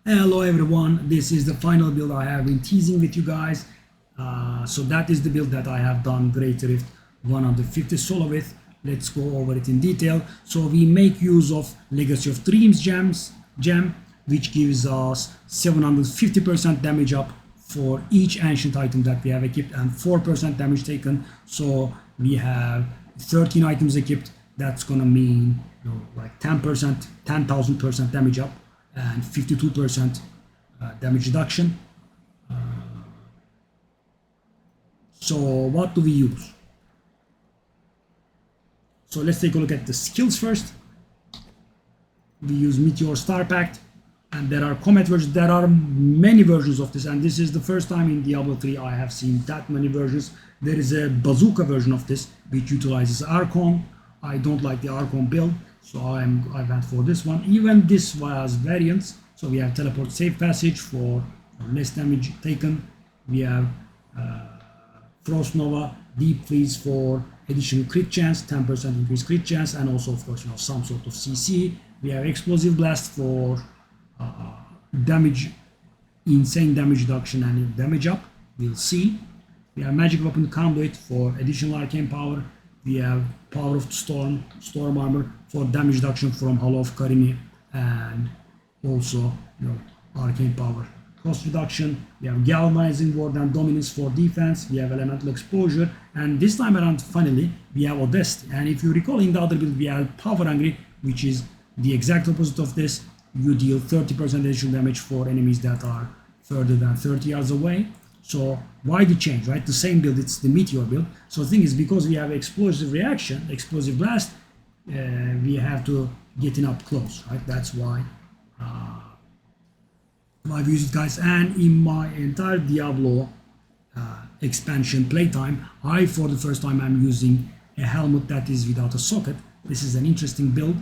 Hello everyone, this is the final build I have been teasing with you guys. So that is the build that I have done Great Rift 150 solo with. Let's go over it in detail. So we make use of Legacy of Dreams gem, which gives us 750% damage up for each ancient item that we have equipped and 4% damage taken. So we have 13 items equipped. That's gonna mean like 10%, 10,000% damage up and 52% damage reduction. So what do we use? So let's take a look at the skills first. We use Meteor Star Pact, and there are Comet versions. There are many versions of this, and this is the first time in Diablo 3 I have seen that many versions. There is a bazooka version of this which utilizes Archon. I don't like the Archon build, so I went for this one. Even this was variants. So we have Teleport Safe Passage for less damage taken. We have Frost Nova, Deep Freeze for additional crit chance, 10% increased crit chance, and also of course some sort of CC. We have Explosive Blast for damage, insane damage reduction and damage up. We'll see. We have Magic Weapon Conduit for additional arcane power. We have Power of the Storm, Storm Armor for damage reduction from Hollow of Karini, and also arcane power cost reduction. We have Galvanizing Ward and Dominance for defense. We have Elemental Exposure, and this time around finally we have Audacity. And if you recall, in the other build we had Power Hungry, which is the exact opposite of this. You deal 30% additional damage for enemies that are further than 30 yards away. So why the change, right? The same build, it's the Meteor build. So the thing is, because we have Explosive Reaction, Explosive Blast, we have to get in up close, right? That's why I've used it, guys. And in my entire Diablo expansion playtime, for the first time, I'm using a helmet that is without a socket. This is an interesting build.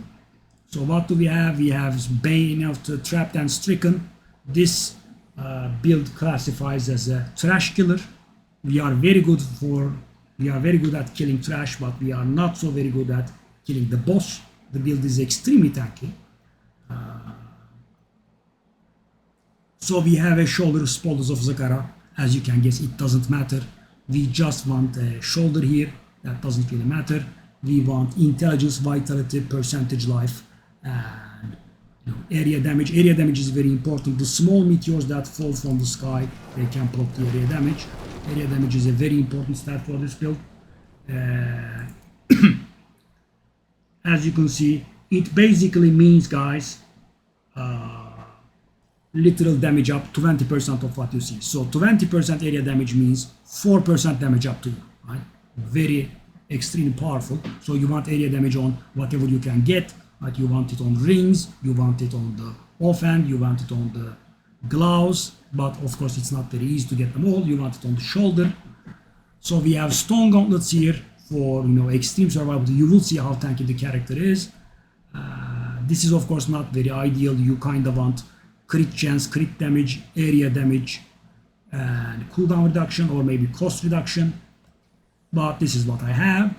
So what do we have? We have Bane of the Trapped and Stricken. This build classifies as a trash killer. We are very good at killing trash, but we are not so very good at killing the boss. The build is extremely tanky. So we have a shoulder of Spoilers of Zakara. As you can guess, it doesn't matter. We just want a shoulder here. That doesn't really matter. We want intelligence, vitality, percentage life, and area damage. Area damage is very important. The small meteors that fall from the sky, they can proc the area damage. Area damage is a very important stat for this build. As you can see, it basically means, guys, literal damage up 20% of what you see. So 20% area damage means 4% damage up to you, right? Very extremely powerful. So you want area damage on whatever you can get. Right? You want it on rings, you want it on the offhand, you want it on the gloves, but of course it's not very easy to get them all. You want it on the shoulder. So we have Stone Gauntlets here for extreme survival. You will see how tanky the character is. This is of course not very ideal. You kind of want crit chance, crit damage, area damage, and cooldown reduction, or maybe cost reduction. But this is what I have.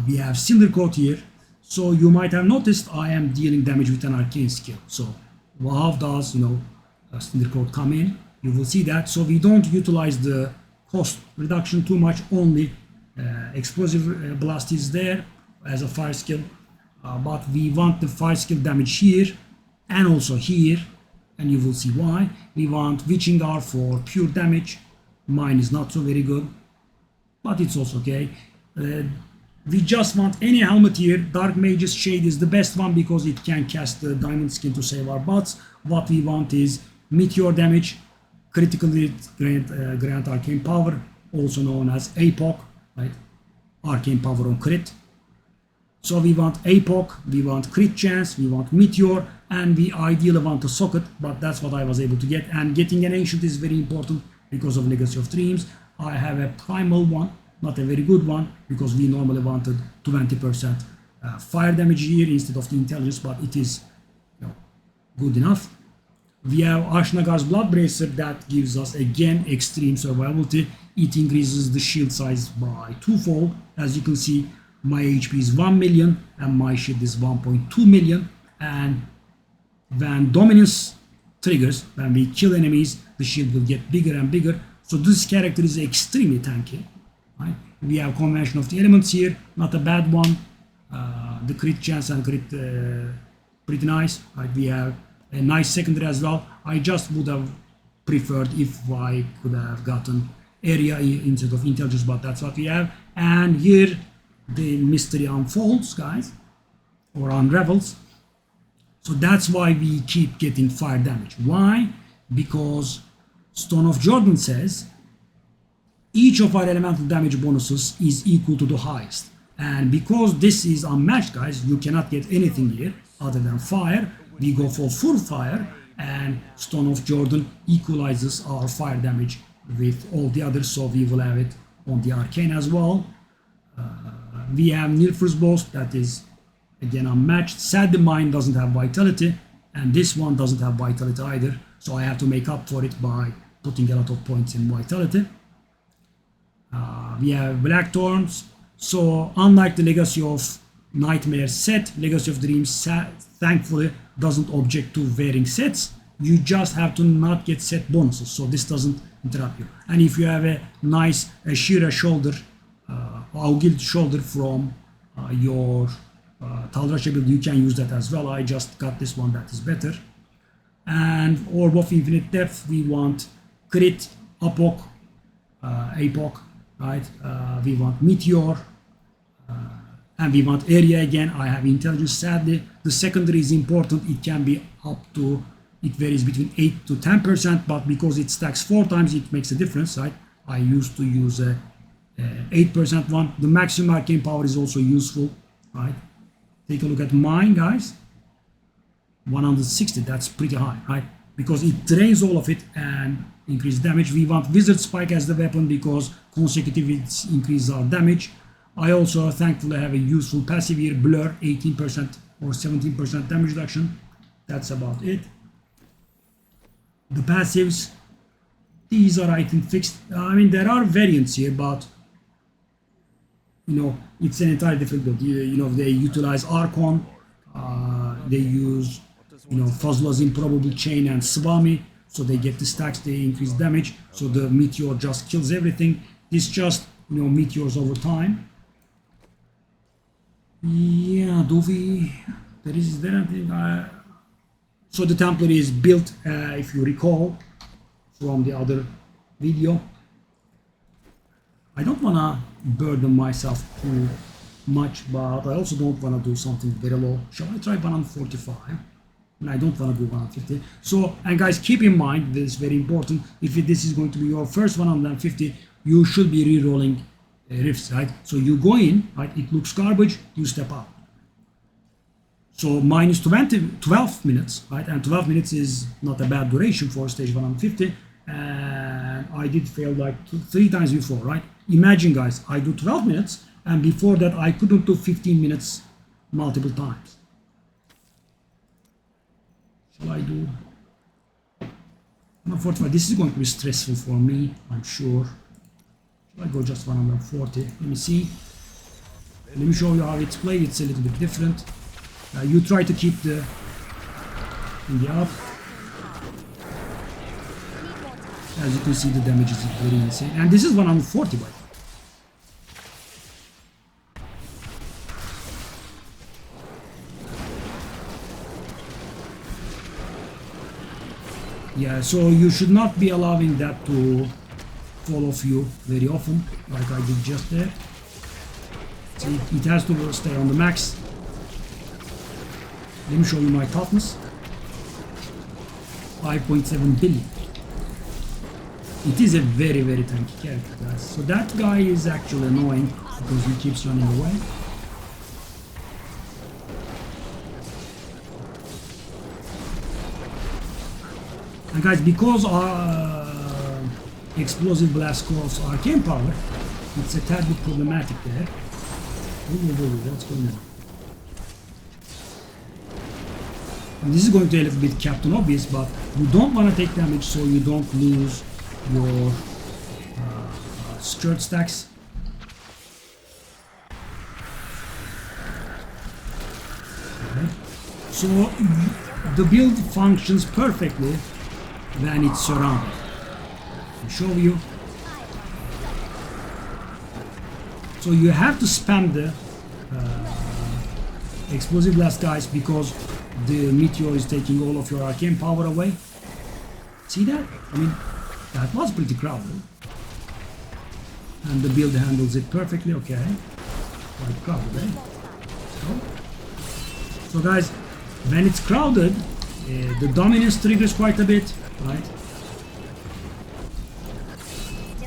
We have Cinder Coat here. So you might have noticed I am dealing damage with an arcane skill. So how does Cinder Coat come in? You will see that. So we don't utilize the cost reduction too much. Only Explosive Blast is there as a fire skill. But we want the fire skill damage here and also here, and you will see why. We want Witching Hour for pure damage. Mine is not so very good, but it's also okay. We just want any helmet here. Dark Mage's Shade is the best one because it can cast the diamond skin to save our butts. What we want is Meteor damage, critically grant arcane power, also known as APOC, right? Arcane power on crit. So we want APOC, we want crit chance, we want Meteor, and we ideally want a socket, but that's what I was able to get. And getting an ancient is very important because of Legacy of Dreams. I have a primal one, not a very good one, because we normally wanted 20% fire damage here instead of the intelligence, but it is good enough. We have Ashnagar's Blood Bracer that gives us again extreme survivability. It increases the shield size by twofold. As you can see, my HP is 1 million and my shield is 1.2 million, and when dominance triggers, when we kill enemies, the shield will get bigger and bigger. So this character is extremely tanky. Right? We have convention of the elements here, not a bad one. The crit chance and crit pretty nice. Right? We have a nice secondary as well. I just would have preferred if I could have gotten area instead of intelligence, but that's what we have. And here the mystery unfolds, guys, or unravels. So that's why we keep getting fire damage. Why? Because Stone of Jordan says each of our elemental damage bonuses is equal to the highest. And because this is unmatched, guys, you cannot get anything here other than fire. We go for full fire, and Stone of Jordan equalizes our fire damage with all the others, so we will have it on the arcane as well. We have Nilfur's Boast, that is again unmatched. Sadly, mine doesn't have vitality, and this one doesn't have vitality either, so I have to make up for it by putting a lot of points in vitality. We have Blackthorns. So unlike the Legacy of Nightmare set, Legacy of Dreams thankfully doesn't object to wearing sets. You just have to not get set bonuses, so this doesn't interrupt you. And if you have a nice Shira shoulder, Augil shoulder from your Taldrasha build, you can use that as well. I just got this one that is better. And Orb of Infinite Depth, we want crit, Apok, right? We want Meteor, and we want area again. I have intelligence. Sadly, the secondary is important. It can be up to, it varies between 8 to 10%, but because it stacks 4 times, it makes a difference, right? I used to use a 8% one. The maximum arcane power is also useful, right? Take a look at mine, guys. 160, that's pretty high, right? Because it drains all of it and increase damage. We want Wizard Spike as the weapon because consecutive increases our damage. I also thankfully have a useful passive here, Blur, 18% or 17% damage reduction. That's about it. The passives, these are I think fixed. I mean, there are variants here, but you know, it's an entirely different build. You know, they utilize Archon, they use, you know, Fazla's Improbable Chain and Swami, so they get the stacks, they increase damage, so the Meteor just kills everything. This just, you know, meteors over time. Yeah, do we, is there anything, so the Templar is built, if you recall, from the other video. I don't want to burden myself too much, but I also don't want to do something very low. Shall I try 145? And I don't want to do 150. So, and guys, keep in mind, this is very important, if this is going to be your first 150, you should be re-rolling rifts, right? So you go in, right, it looks garbage, you step out. So mine is 12 minutes, right? And 12 minutes is not a bad duration for stage 150. And I did fail like 3 times before, right? Imagine, guys, I do 12 minutes, and before that I couldn't do 15 minutes multiple times. Shall I do 145? This is going to be stressful for me, I'm sure. Shall I go just 140? Let me see. Let me show you how it's played. It's a little bit different. You try to keep the up. As you can see, the damage is very insane. And this is 140 by the way. Yeah, so you should not be allowing that to fall off you very often, like I did just there. See, it has to stay on the max. Let me show you my toughness. 5.7 billion. It is a very, very tanky character, guys. So that guy is actually annoying because he keeps running away. And guys, because our explosive blast costs arcane power, it's a tad bit problematic there. What's going on? And this is going to be a little bit Captain Obvious, but you don't want to take damage so you don't lose your skirt stacks. Okay. So the build functions perfectly when it's surrounded. I'll show you. So you have to spam the explosive blast, guys, because the meteor is taking all of your arcane power away. See that? I mean, that was pretty crowded. And the build handles it perfectly, okay. Quite crowded, eh? So guys, when it's crowded, the dominance triggers quite a bit, right?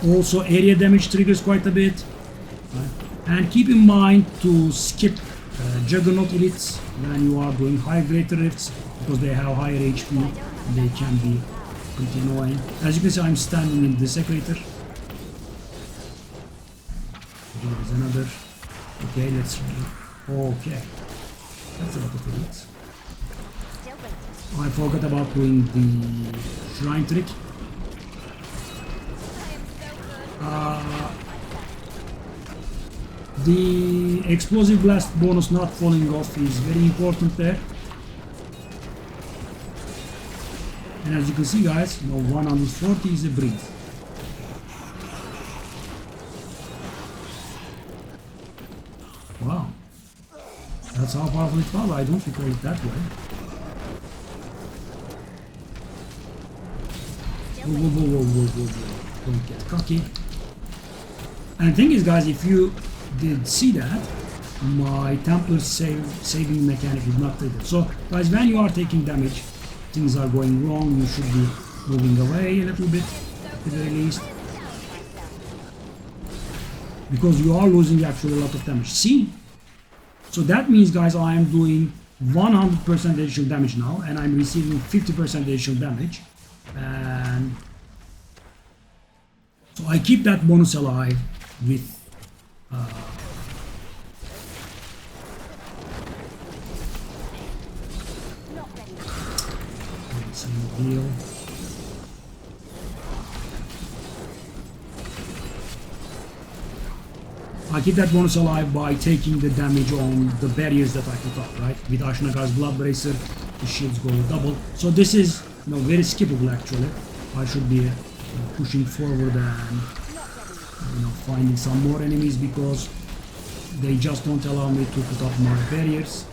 Also area damage triggers quite a bit. Right? And keep in mind to skip Juggernaut elites when you are doing high greater rifts, because they have higher HP and they can be pretty annoying. As you can see, I'm standing in Desecrator. There's another. Okay, let's. Okay, that's a lot of elites. I forgot about doing the shrine trick. The explosive blast bonus not falling off is very important there. And as you can see, guys, 140 is a breeze. Wow. That's how powerful it was. I don't recall it that way. Whoa. Don't get cocky. And the thing is, guys, if you did see that, my Templar saving mechanic is not triggered. So, guys, when you are taking damage, things are going wrong, you should be moving away a little bit, at the very least. Because you are losing actually a lot of damage. See? So that means, guys, I am doing 100% additional damage now, and I'm receiving 50% additional damage. And so I keep that bonus alive with heal. I keep that bonus alive by taking the damage on the barriers that I put up, right? With Ashnagar's Blood Bracer, the shields go double. So this is very skippable actually. I should be pushing forward and finding some more enemies, because they just don't allow me to put up more barriers.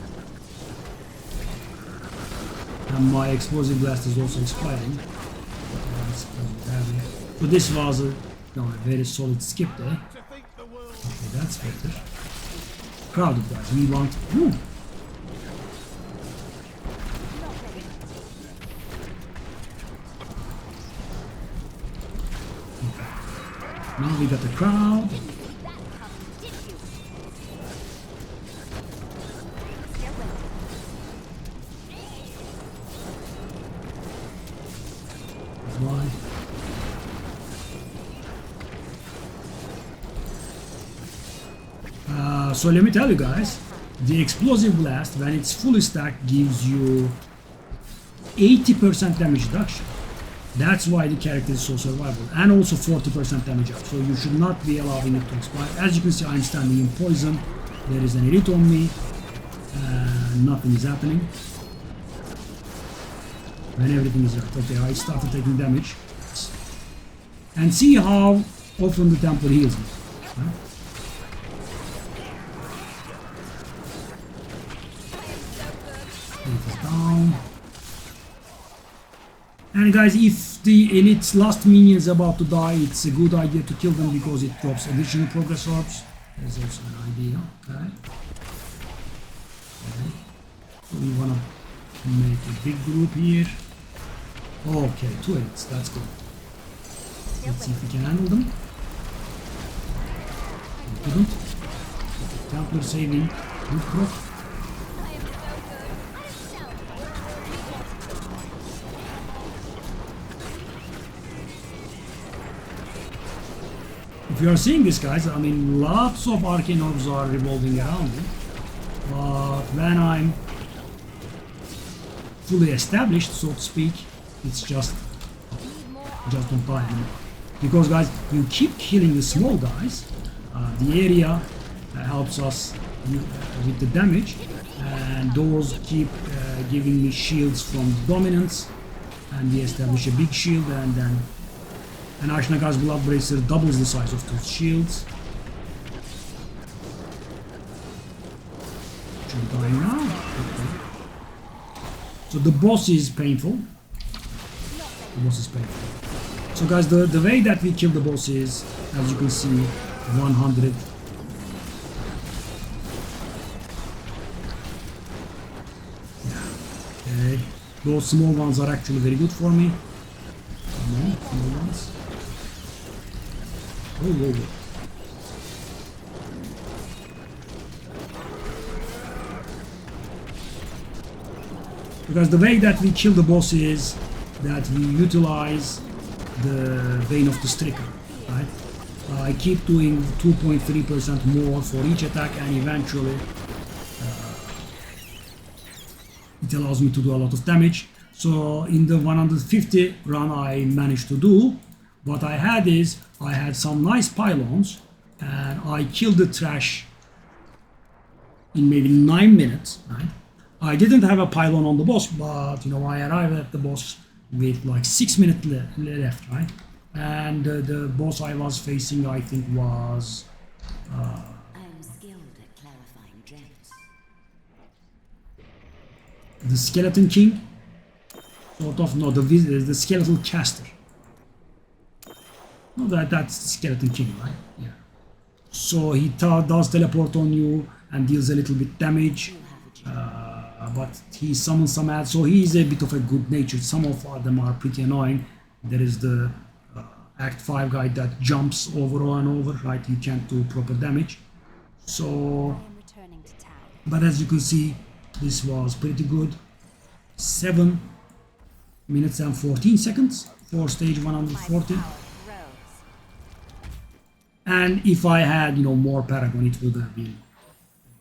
And my explosive blast is also expiring. So this was a very solid skip there. Okay, that's better. Crowded, guys. We want. Now we got the crowd. Why? So let me tell you guys, the explosive blast, when it's fully stacked, gives you 80% damage reduction. That's why the character is so survivable, and also 40% damage up. So you should not be allowing it to expire. As you can see, I'm standing in poison. There is an elite on me, and nothing is happening. When everything is right. Okay, I started taking damage. And see how often the Templar heals me. Right? It is down. And guys, if the elite's last minion is about to die, it's a good idea to kill them because it drops additional progress orbs. There's also an idea. Okay. So we wanna make a big group here. Okay, 2 elites, that's good. Let's see if we can handle them. We couldn't. Templar saving, good proc. If you are seeing this, guys, I mean, lots of arcane orbs are revolving around it. But when I'm fully established, so to speak, it's just don't die anymore. Because, guys, you keep killing the small guys, the area helps us with the damage, and those keep giving me shields from dominance, and we establish a big shield, and then an Ashnaga's Bloodbracer doubles the size of those shields. Should die now. Okay. So the boss is painful. The boss is painful. So guys, the way that we kill the boss is, as you can see, 100. Okay. Those small ones are actually very good for me. No, small ones. Oh, whoa, whoa. Because the way that we kill the boss is that we utilize the Vein of the Striker, right? I keep doing 2.3% more for each attack, and eventually it allows me to do a lot of damage. So in the 150 run I managed to do, what I had is I had some nice pylons, and I killed the trash in maybe 9 minutes, right? I didn't have a pylon on the boss, but you know, I arrived at the boss with like 6 minutes left, right? And the boss I was facing, I think, was I am skilled at clarifying gems. the Skeleton King, sort of. No, the Skeletal Caster. No, that's the Skeleton King, right? Yeah. So he does teleport on you and deals a little bit damage. But he summons some ads, so he is a bit of a good natured. Some of them are pretty annoying. There is the Act 5 guy that jumps over and over, right? You can't do proper damage. So, but as you can see, this was pretty good. 7 minutes and 14 seconds for stage 140. And if I had, you know, more Paragon, it would have been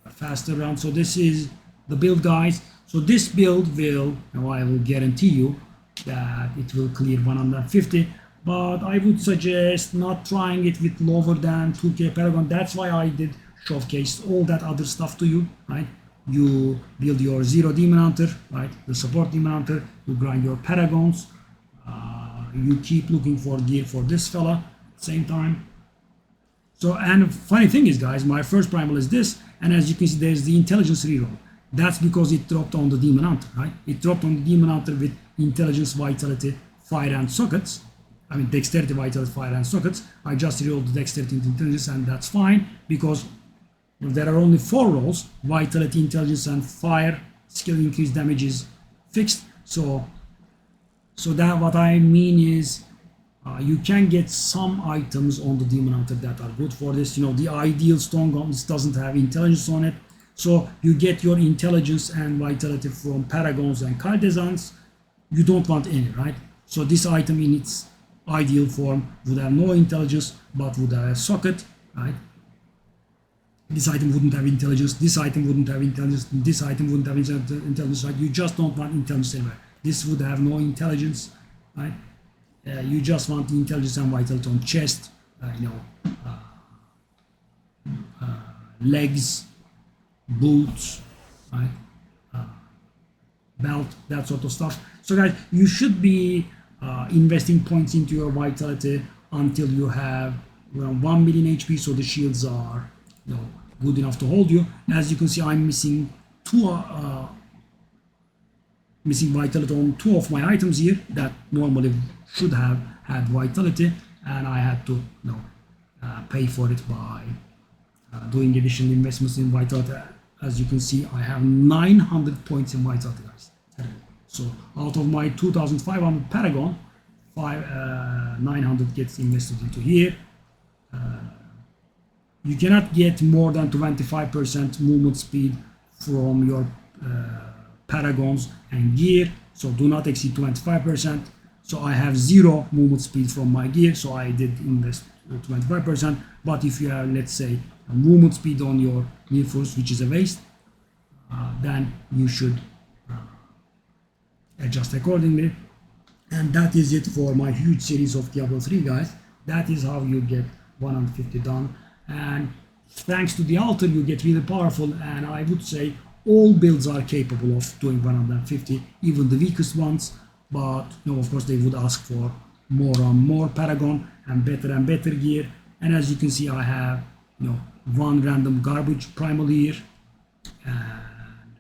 a faster round. So this is the build, guys. So this build will, now I will guarantee you that it will clear 150, but I would suggest not trying it with lower than 2k Paragon. That's why I did showcase all that other stuff to you, right? You build your 0 Demon Hunter, right? The support Demon Hunter, you grind your Paragons, you keep looking for gear for this fella at the same time. So, and funny thing is, guys, my first primal is this, and as you can see, there's the intelligence reroll. That's because it dropped on the Demon Hunter, right? It dropped on the Demon Hunter with intelligence, vitality, fire, and sockets. I mean, dexterity, vitality, fire, and sockets. I just rerolled the dexterity and intelligence, and that's fine because there are only 4 rolls: vitality, intelligence, and fire. Skill increase damage is fixed. So that what I mean is, you can get some items on the Demon Hunter that are good for this. You know, the ideal Stone Gauntlets doesn't have intelligence on it. So you get your intelligence and vitality from Paragons and Caldezans. You don't want any, right? So this item in its ideal form would have no intelligence, but would have a socket, right? This item wouldn't have intelligence, this item wouldn't have intelligence, this item wouldn't have intelligence, right? You just don't want intelligence anywhere. This would have no intelligence, right? You just want the intelligence and vitality on chest, legs, boots, right? Belt, that sort of stuff. So guys, you should be investing points into your vitality until you have around 1 million HP, so the shields are, you know, good enough to hold you. As you can see, I'm missing missing vitality on 2 of my items here that normally should have had vitality, and I had to, you know, pay for it by doing additional investments in vitality. As you can see, I have 900 points in vitality, guys. So out of my 2,500 Paragon, 900 gets invested into here. You cannot get more than 25% movement speed from your Paragons and gear, so do not exceed 25%. So I have 0 movement speed from my gear, so I did invest 25%. But if you have, let's say, a movement speed on your near force, which is a waste, then you should adjust accordingly. And that is it for my huge series of Diablo 3, guys. That is how you get 150 done. And thanks to the altar, you get really powerful. And I would say all builds are capable of doing 150, even the weakest ones. But of course, they would ask for more and more Paragon and better gear. And as you can see, I have one random garbage primal here and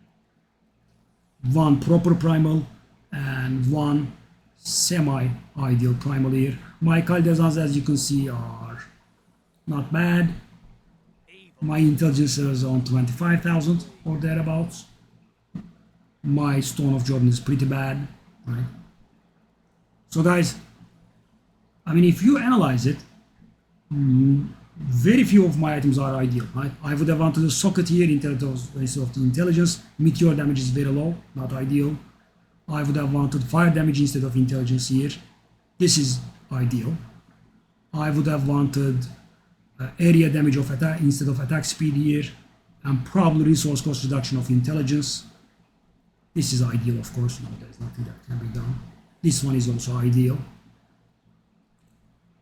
one proper primal and one semi-ideal primal here. My Kaldezans, as you can see, are not bad. My intelligence is on 25,000 or thereabouts. My Stone of Jordan is pretty bad, right? So guys, I mean, if you analyze it, very few of my items are ideal, right? I would have wanted a socket here instead of the intelligence. Meteor damage is very low, not ideal. I would have wanted fire damage instead of intelligence here. This is ideal. I would have wanted area damage of attack instead of attack speed here, and probably resource cost reduction of intelligence. This is ideal, of course. There's nothing that can be done. This one is also ideal.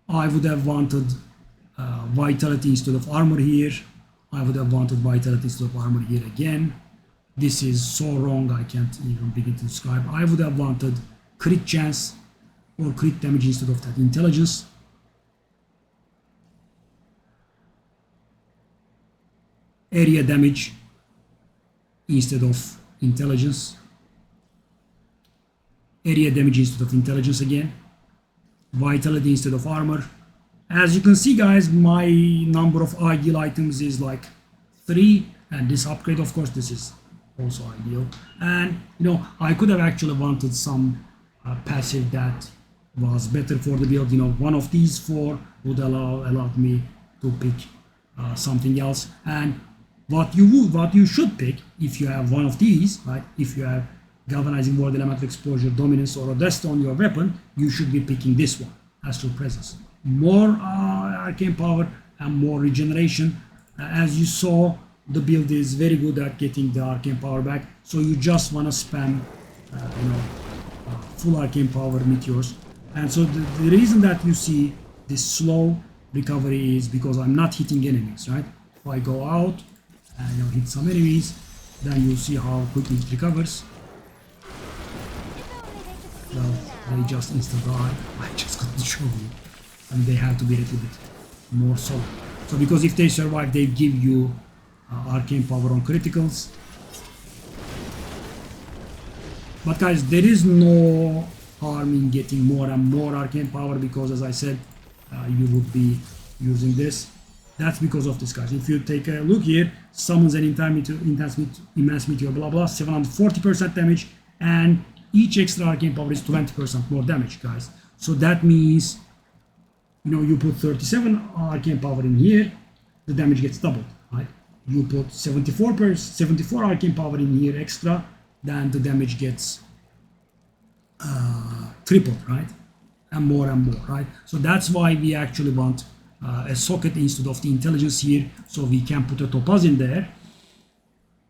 I would have wanted vitality instead of armor here. I would have wanted vitality instead of armor here again. This is so wrong, I can't even begin to describe. I would have wanted crit chance or crit damage instead of that intelligence. Area damage instead of intelligence. Area damage instead of intelligence again. Vitality instead of armor. As you can see, guys, my number of ideal items is like 3, and this upgrade, of course, this is also ideal. And I could have actually wanted some passive that was better for the build. One of these 4 would allowed me to pick something else. And what you should pick if you have one of these, right? If you have galvanizing ward, elemental exposure, dominance, or Odessa on your weapon, you should be picking this one, astral presence. More arcane power and more regeneration. As you saw, the build is very good at getting the arcane power back, so you just want to spam full arcane power meteors. And so the reason that you see this slow recovery is because I'm not hitting enemies, right? If I go out and hit some enemies, then you'll see how quickly it recovers. Well, they just insta die. I just couldn't show you, and they have to be a little bit more solid. So because if they survive, they give you arcane power on criticals. But guys, there is no harm in getting more and more arcane power, because as I said, you would be using this. That's because of this, guys. If you take a look here, summons an immense meteor, blah blah, 740% damage, and each extra arcane power is 20% more damage, guys. So that means, you put 37 arcane power in here, the damage gets doubled, right? You put 74 arcane power in here extra, then the damage gets tripled, right? And more, right? So that's why we actually want a socket instead of the intelligence here, so we can put a topaz in there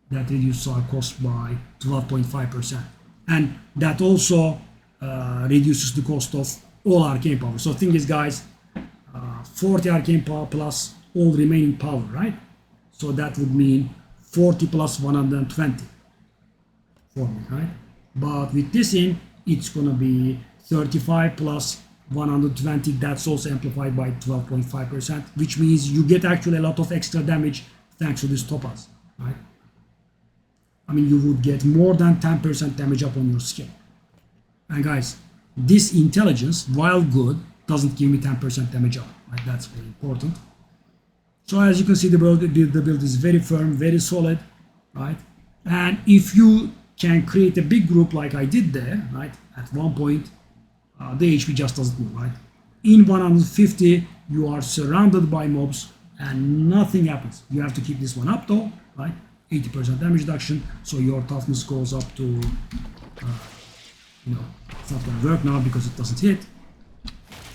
that reduces our cost by 12.5%, and that also reduces the cost of all arcane power. So the thing is, guys, 40 arcane power plus all remaining power, right? So that would mean 40 plus 120 for me, right? But with this in, it's gonna be 35 plus 120, that's also amplified by 12.5%, which means you get actually a lot of extra damage thanks to this topaz, right? I mean, you would get more than 10% damage up on your skill. And guys, this intelligence, while good, doesn't give me 10% damage up, right? That's very important. So as you can see, the build is very firm, very solid, right? And if you can create a big group like I did there, right? At one point, the HP just doesn't move, right? In 150, you are surrounded by mobs and nothing happens. You have to keep this one up though, right? 80% damage reduction, so your toughness goes up to, it's not gonna work now because it doesn't hit,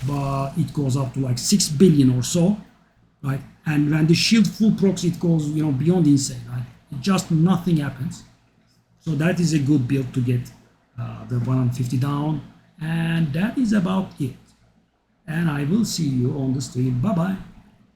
but it goes up to like 6 billion or so, right? And when the shield full procs, it goes, beyond insane, right? Just nothing happens. So that is a good build to get the 150 down, and that is about it. And I will see you on the stream. Bye bye.